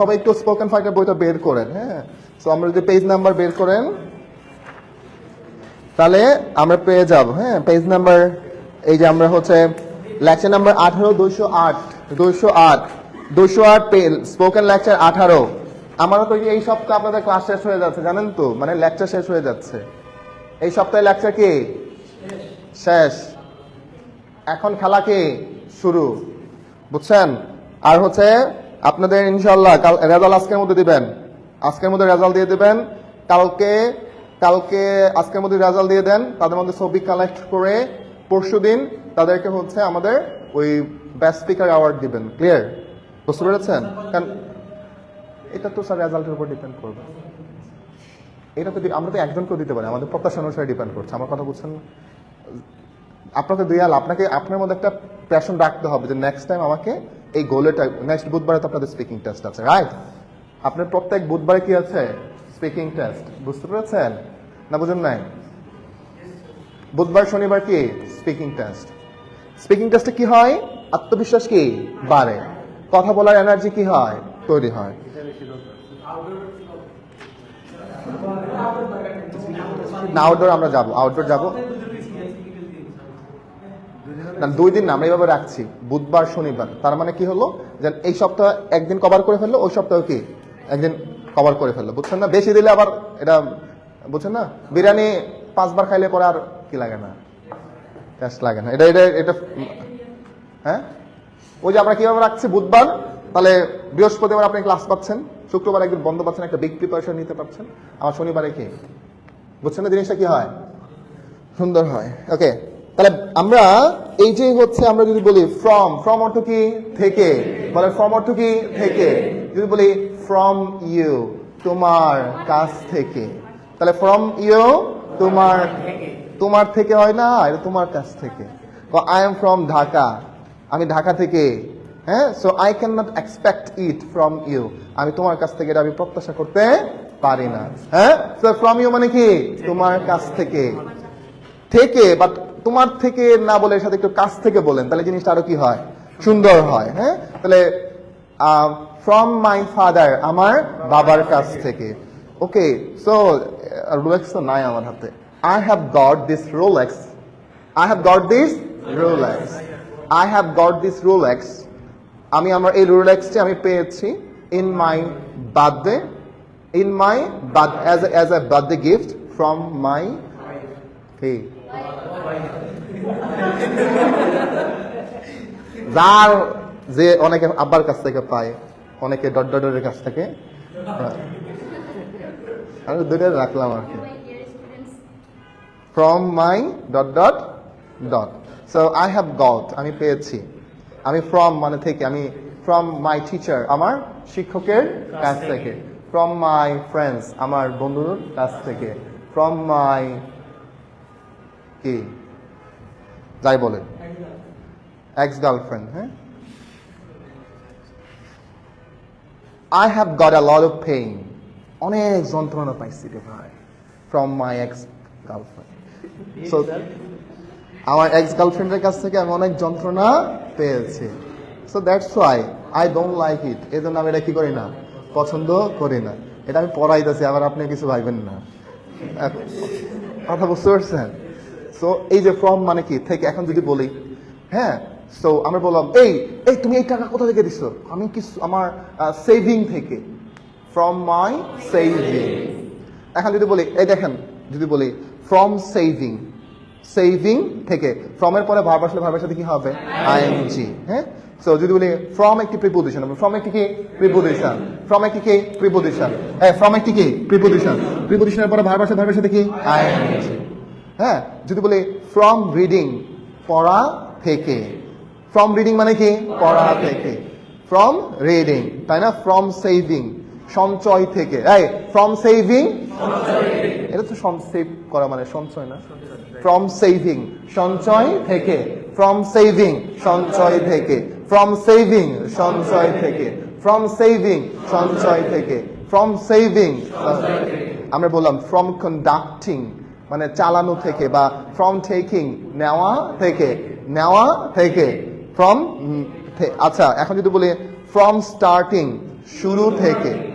সবাই একটু spoken fighter বইটা বের করেন। হ্যাঁ, সো আমরা যদি পেজ নাম্বার বের করেন তাহলে আমরা পেয়ে যাব। হ্যাঁ, পেজ নাম্বার এই যে আমরা হচ্ছে lecture number 18 208 page spoken lecture 18। আমারও তো এই সপ্তাহে আপনাদের ক্লাস শেষ হয়ে যাচ্ছে, জানেন তো, মানে লেকচার শেষ হয়ে যাচ্ছে। এই সপ্তাহে লেকচার কি শেষ, এখন খেলা কি শুরু, বুঝছেন? আর হচ্ছে আপনাদের ইনশাল্লাহ কাল রেজাল্ট আজকের মধ্যে দিবেন, আজকের মধ্যে রেজাল্ট দিয়ে দিবেন। কালকে আজকের মধ্যে রেজাল্ট দিয়ে দেন, তাদের মধ্যে ছবি কালেক্ট করে পরশুদিন তাদেরকে হচ্ছে আমাদের ওই বেস্ট স্পিকার অ্যাওয়ার্ড দিবেন। ক্লিয়ার? বুঝতে পেরেছেন? কারণ এটা তো স্যার রেজাল্টের উপর ডিপেন্ড করবে। এটা তো আমরা তো একজনকেও দিতে পারি, আমাদের প্রত্যাশা অনুসারে ডিপেন্ড করছে। আমার কথা বুঝছেন? আপনাকে দিয়াল আপনাকে আপনার মধ্যে একটা প্যাশন রাখতে হবে যে নেক্সট টাইম আমাকে এই গোলেটা, নেক্সট বুধবারে তো আপনাদের স্পিকিং টেস্ট আছে, রাইট? আপনার প্রত্যেক বুধবারে কি আছে? Speaking test. বুঝতে পেরেছেন না বুঝুন নাই? বুধবার শনিবার কি স্পিকিং টেস্ট। স্পিকিং টেস্টে কি হয়? আত্মবিশ্বাস কি বাড়ে, কথা বলার এনার্জি কি হয় তৈরি হয়। না আউটডোর আমরা যাবো, আউটডোর যাবো না, 2 দিন না, আমরা এইভাবে রাখছি বুধবার শনিবার। তার মানে কি হলো যে এই সপ্তাহ একদিন কভার করে ফেললো, ওই সপ্তাহ কি একদিন কভার করে ফেললো, বুঝছেন না? বেশি দিলে আবার এটা বুঝছেন না, বিরিয়ানি 5 বার খাইলে পরে আর কি লাগে না, টেস্ট লাগে না। এটা এটা এটা হ্যাঁ, ওই যে আমরা কিভাবে রাখছি বুধবার, তাহলে বৃহস্পতিবার আপনি ক্লাস পাচ্ছেন, শুক্রবার একদিন বন্ধ পাচ্ছেন, একটা বিগ প্রিপারেশন নিতে পারছেন। আমার শনিবারে কি, বুঝছেন না জিনিসটা কি হয়, সুন্দর হয়। ওকে, তাহলে আমরা এই যে হচ্ছে আমরা যদি বলি ফ্রম অর্থ কি থেকে, বলে ফ্রম অর্থ কি থেকে। যদি বলি ফ্রম ইউ তোমার কাছ থেকে, তাহলে ফ্রম ইউ তোমার থেকে হয় না, এটা তোমার কাছ থেকে। আই এম ফ্রম ঢাকা, আমি ঢাকা থেকে। হ্যাঁ, so I can not expect it from you, আমি তোমার কাছ থেকে এটা আমি প্রত্যাশা করতে পারি না। হ্যাঁ, সো ফ্রম ইউ মানে কি তোমার কাছ থেকে। থেকে বাট তোমার থেকে না বলে এর সাথে একটু কাছ থেকে বলেন, তাহলে জিনিসটা আরো কি হয়, সুন্দর হয়। হ্যাঁ, তাহলে ফ্রম মাই ফাদার, আমার বাবার কাছ থেকে। ওকে, সো রোলেক্স তো নাই আমার হাতে। I have got this Rolex, I have got this Rolex, I have got this Rolex, আমি আমার এই রোলেক্সটি আমি পেয়েছি in my birthday, in my as a birthday gift from my কি যার যে অনেকে আব্বার কাছ থেকে পায়, অনেকে ডটের কাছ থেকে। আমি দুটো রাখলাম আর কি, from my dot. So I have got আমি পেয়েছি, আমি ফ্রম মানে থেকে, আমি ফ্রম মাই টিচার আমার শিক্ষকের কাছ থেকে, ফ্রম মাই ফ্রেন্ডস আমার বন্ধুর কাছ থেকে, ফ্রম মাই কি যাই বলেন এক্স গার্লফ্রেন্ড। হ্যাঁ, I have got a lot of pain, অনেক যন্ত্রণা পাইছি রে ভাই, from my ex girlfriend. So আমার এক্স গার্লফ্রেন্ডের কাছ থেকে আমি অনেক যন্ত্রণা পেয়েছি। So that's why I don't like it, এই জন্য আমি এটা কি করি না, পছন্দ করি না। এটা আমি পড়াইতেছি, আবার আপনি কিছু ভাইবেন না, কথা বুঝতে পারছেন? সো এই যে ফ্রম মানে কি থেকে, এখন যদি বলি হ্যাঁ, সো আমরা বললাম এই এই তুমি এই টাকা কোথা থেকে দিছো, আমি কিছু আমার সেভিং থেকে, ফ্রম মাই সেভিং। এখন যদি বলি এই দেখেন, যদি বলি ফ্রম সেভিং, সেভিং থেকে, ফ্রম এর পরে ভার্ব আসলে ভার্বের সাথে কি হবে, আইএনজি। হ্যাঁ, সো যদি বলি ফ্রম একটি প্রিপোজিশন, ফ্রম একটি কি প্রিপোজিশন, ফ্রম একটি কি প্রিপোজিশন, হ্যাঁ ফ্রম একটি কি প্রিপোজিশন, প্রিপোজিশনের পরে ভার্ব আসলে ভার্বের সাথে কি আইএনজি। হ্যাঁ, যদি বলি ফ্রম রিডিং পড়া থেকে, ফ্রম রিডিং মানে কি পড়া থেকে, ফ্রম রিডিং, তাই না? ফ্রম সেভিং সঞ্চয় থেকে, এই ফ্রম সেভিং, এটা তো সেভ করা মানে সঞ্চয় না, ফ্রম সেভিং সঞ্চয় থেকে, ফ্রম সেভিং সঞ্চয় থেকে, ফ্রম সেভিং সঞ্চয় থেকে, ফ্রম সেভিং সঞ্চয় থেকে, ফ্রম সেভিং। আমরা বললাম ফ্রম কন্ডাক্টিং মানে চালানো থেকে, বা ফ্রম টেকিং নেওয়া থেকে, নেওয়া থেকে, ফ্রম। আচ্ছা, এখন যদি বলি ফ্রম স্টার্টিং শুরু থেকে